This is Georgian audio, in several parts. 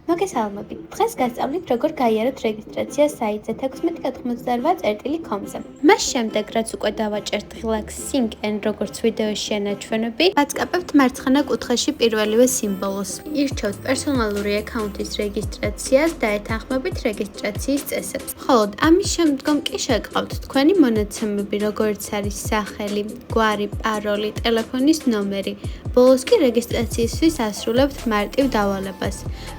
მოგესალმებით. დღეს გასწავლით, როგორ გაიაროთ რეგისტრაცია საიტზე 1698.com-ზე. მას შემდეგ, რაც უკვე დავაჭერთ ღილაკს Sync and როგორც ვიდეოში ანაჩვენები, ვაწყაბებთ მარცხენა კუთხეში პირველივე სიმბოლოს. ირჩევთ პერსონალური აკაუნტის რეგისტრაციას და ეთანხმებით რეგისტრაციის წესებს. ხოლო ამის შემდგომ კი შეგყავთ თქვენი მონაცემები, როგორც არის სახელი, გვარი, პაროლი, ტელეფონის ნომერი. ბოლოს კი რეგისტრაციისთვის ასრულებთ მარტივ დავალებას,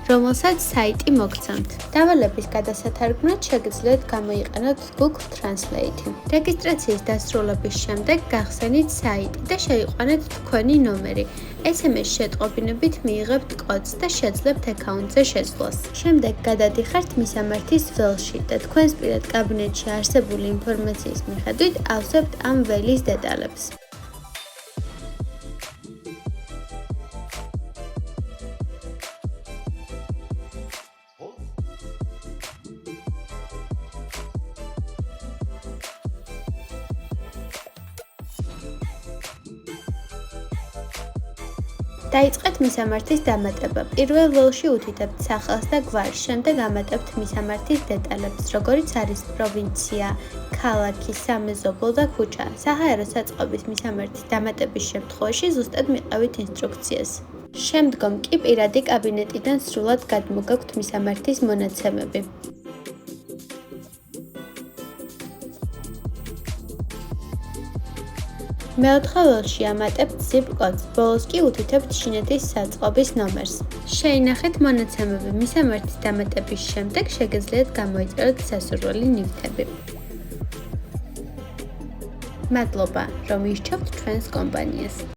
რომელსაც საიტი მოგცემთ. დავალების გადასათარგმნად შეგიძლიათ გამოიყენოთ Google Translate. რეგისტრაციის დასრულების შემდეგ გახსენით საიტი და შეიყვანეთ თქვენი ნომერი. SMS შეტყობინებით მიიღებთ კოდს და შეძლებთ აკაუნტზე შესვლას. შემდეგ გადადიხართ მისამართის ველში და თქვენს პირად კაბინეტში არსებული ინფორმაციის მიხედვით ავსებთ ამ ველის დეტალებს. დაიწყეთ მისამართის დამატება. პირველ ველში უთითებთ სახელს და გვარს, შემდეგ ამატებთ მისამართის დეტალებს, როგორიც არის პროვინცია, ქალაქი, სამეზობლო და ქუჩა. საჰაერო საწყობის მისამართის დამატების შემთხვევაში ზუსტად მიყევით ინსტრუქციას. შემდგომ კი პირადი კაბინეტიდან სრულად გადმოგაქვთ მისამართის მონაცემები. მეოთხე ველში ამატებთ zip codes, ბოლოს კი უთითებთ შინეთის საწყობის ნომერს. შეინახეთ მონაცემები მისამართის დამატების შემდეგ შეგიძლიათ გამოიწეროთ სასურველი ნივთები. მადლობა, რომ ირჩევთ ჩვენს კომპანიას.